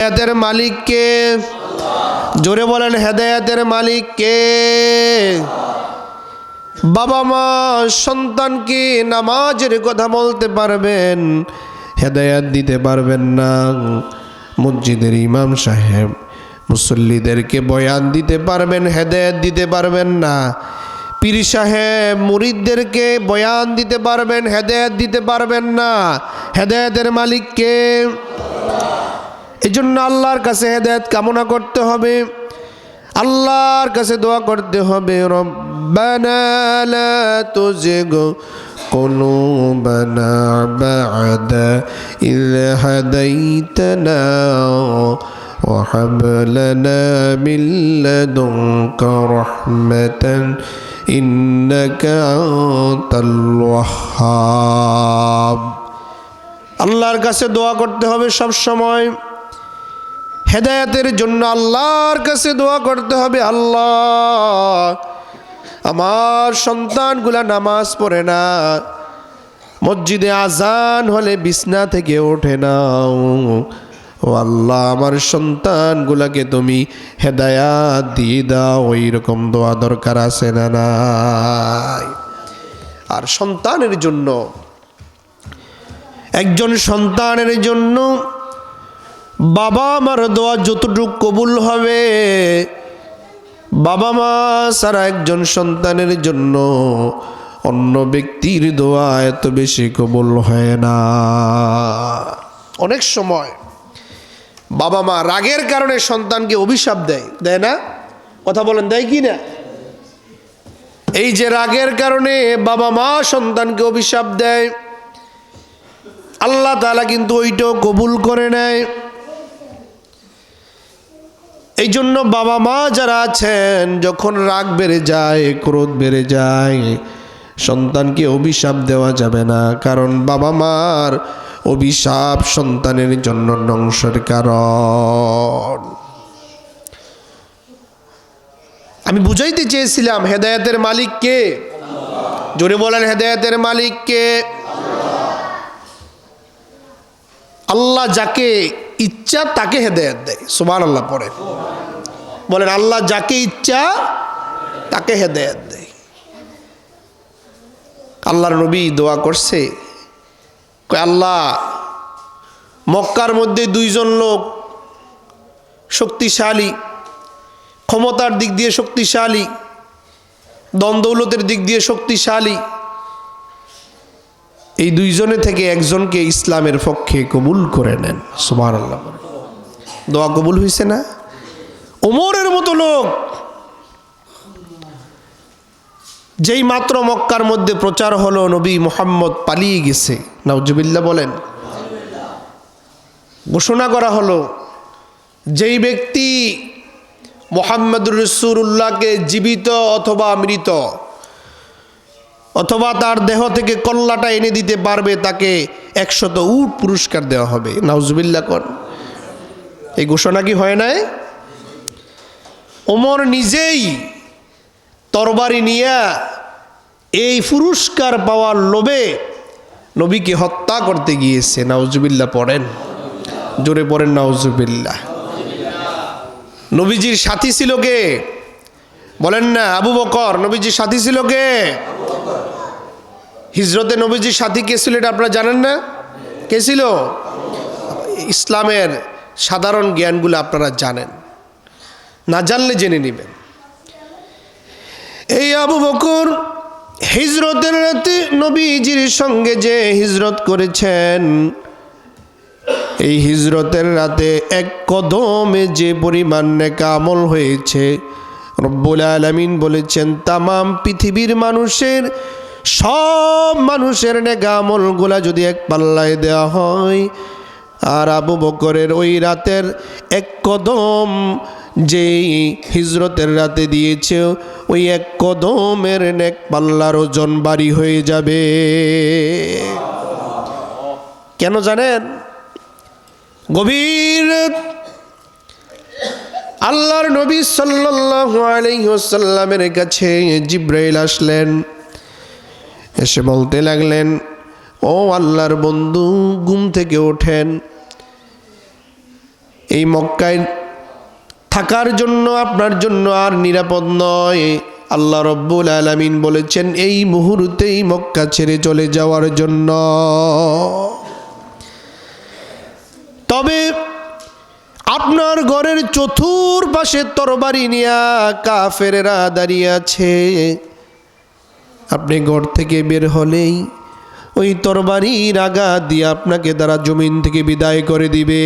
হেদায়েতের মালিক কে? জোরে বলেন, হেদায়েতের মালিক কে? বাবা মা সন্তানকে নামাজের কথা বলতে পারবেন, হেদায়েত দিতে পারবেন না। মসজিদের ইমাম সাহেব মুসল্লিদেরকে বয়ান দিতে পারবেন, হেদায়েত দিতে পারবেন না। পীর সাহেব মুরিদদেরকে বয়ান দিতে পারবেন, হেদায়েত দিতে পারবেন না। হেদায়েতের মালিক কে? এই জন্য আল্লাহর কাছে হেদায়েত কামনা করতে হবে, আল্লাহর কাছে দোয়া করতে হবে। রব্বানা লা তুজিগ কুলুবানা বা'দা ইয হাদাইতানা ওয়া হাব লানা মিন লাদুনকা রাহমাতান ইন্নাকা আনতাল ওয়াহ্হাব। আল্লাহর কাছে দোয়া করতে হবে সব সময়, হেদায়েতের জন্য আল্লাহর কাছে দোয়া করতে হবে। আল্লাহ, আমার সন্তানগুলা নামাজ পড়ে না, মসজিদে আজান হলে বিছনা থেকে ওঠে না। ও আল্লাহ, আমার সন্তানগুলাকে তুমি হেদায়াত দিয়ে দাও। ওই রকম দোয়া দরকার আছে না নাই? আর সন্তানের জন্য, একজন সন্তানের জন্য বাবা মার দোয়া যতটুকু কবুল হবে, বাবা মা ছাড়া একজন সন্তানের জন্য অন্য ব্যক্তির দোয়া এত বেশি কবুল হয় না। অনেক সময় বাবা মা রাগের কারণে সন্তানকে অভিশাপ দেয়, দেয় না? কথা বলেন, দেয় কি না? এই যে রাগের কারণে বাবা মা সন্তানকে অভিশাপ দেয়, আল্লাহ তাআলা কিন্তু ওইটাও কবুল করে নেয়। এই জন্য বাবা মা যারা আছেন, যখন রাগ বেড়ে যায়, ক্রোধ বেড়ে যায়, সন্তানকে অভিশাপ দেওয়া যাবে না। কারণ বাবা মার অভিশাপ সন্তানের জন্য ধ্বংসের কারণ। আমি বুঝাইতে চেয়েছিলাম হেদায়েতের মালিক কে? জোরে বলেন, হেদায়েতের মালিক কে? আল্লাহ যাকে ইচ্ছা তাকে হেদায়েত দেয়। সুবহানাল্লাহ পড়ে বলেন, আল্লাহ যাকে ইচ্ছা তাকে হেদায়েত দেয়। আল্লাহর নবী দোয়া করছে, আল্লাহ, মক্কার মধ্যে দুইজন লোক শক্তিশালী, ক্ষমতার দিক দিয়ে শক্তিশালী, ধন দৌলতের দিক দিয়ে শক্তিশালী, এই দুইজনে থেকে একজনকে ইসলামের পক্ষে কবুল করে নেন। সুবহানাল্লাহ। দোয়া কবুল হয়েছে না? ওমরের মতো লোক, যেই মাত্র মক্কার মধ্যে প্রচার হলো নবী মুহাম্মদ পালিয়ে গেছে, নাউজুবিল্লাহ বলেন, ঘোষণা করা হলো যেই ব্যক্তি মুহাম্মদুর রাসূলুল্লাহকে জীবিত অথবা মৃত অথবা তার দেহ থেকে কল্লাটা এনে দিতে পারবে, তাকে 100 উট পুরস্কার দেওয়া হবে। নাউজুবিল্লাহ কর। এই ঘোষণা কি হয় নাই? ওমর নিজেই তরবারি নিয়ে এই পুরস্কার পাওয়ার লোভে নবীকে হত্যা করতে গিয়েছে। নাউজুবিল্লাহ পড়েন, জোরে পড়েন নাউজুবিল্লাহ। নবীজির সাথী ছিল কে? বলেন না, আবু বকর। নবীজির সাথী ছিল কে? হিজরতে নবীজির সাথী কে ছিল এটা আপনারা জানেন না? কে ছিল? ইসলামের সাধারণ জ্ঞানগুলো আপনারা জানেন, না জানলে জেনে নেবেন। এই আবু বকর হিজরতের রাতে নবীজির সঙ্গে যে হিজরত করেছেন, এই হিজরতের রাতে এক কদমে যে পরিমাণ নেক আমল হয়েছে, রব্বুল আলামিন বলেছেন তামাম পৃথিবীর মানুষের, সব মানুষের নেক আমলগুলা যদি এক পাল্লায় দেওয়া হয়, আর আবু বকরের ওই রাতের এক কদম যেই হিজরতের রাতে দিয়েছে, ওই এক কদমের নেক পাল্লার ওজন ভারী হয়ে যাবে। কেন জানেন? গভীর আল্লাহর নবী সাল্লাল্লাহু আলাইহি ওয়াসাল্লামের কাছে জিবরাইল আসলেন, এসে বলতে লাগলেন, ও আল্লাহর বন্ধু, ঘুম থেকে ওঠেন, এই মক্কায় থাকার জন্য আপনার জন্য আর নিরাপদ নয়। আল্লাহ রব্বুল আলামিন বলেছেন এই মুহূর্তেই মক্কা ছেড়ে চলে যাওয়ার জন্য। তবে আপনার ঘরের চতুর্পাশে তরবারি নিয়ে কাফেরেরা দাঁড়িয়ে আছে। আপনি ঘর থেকে বের হলেই ওই তরবারির আঘাত দিয়ে আপনাকে তারা জমিন থেকে বিদায় করে দিবে।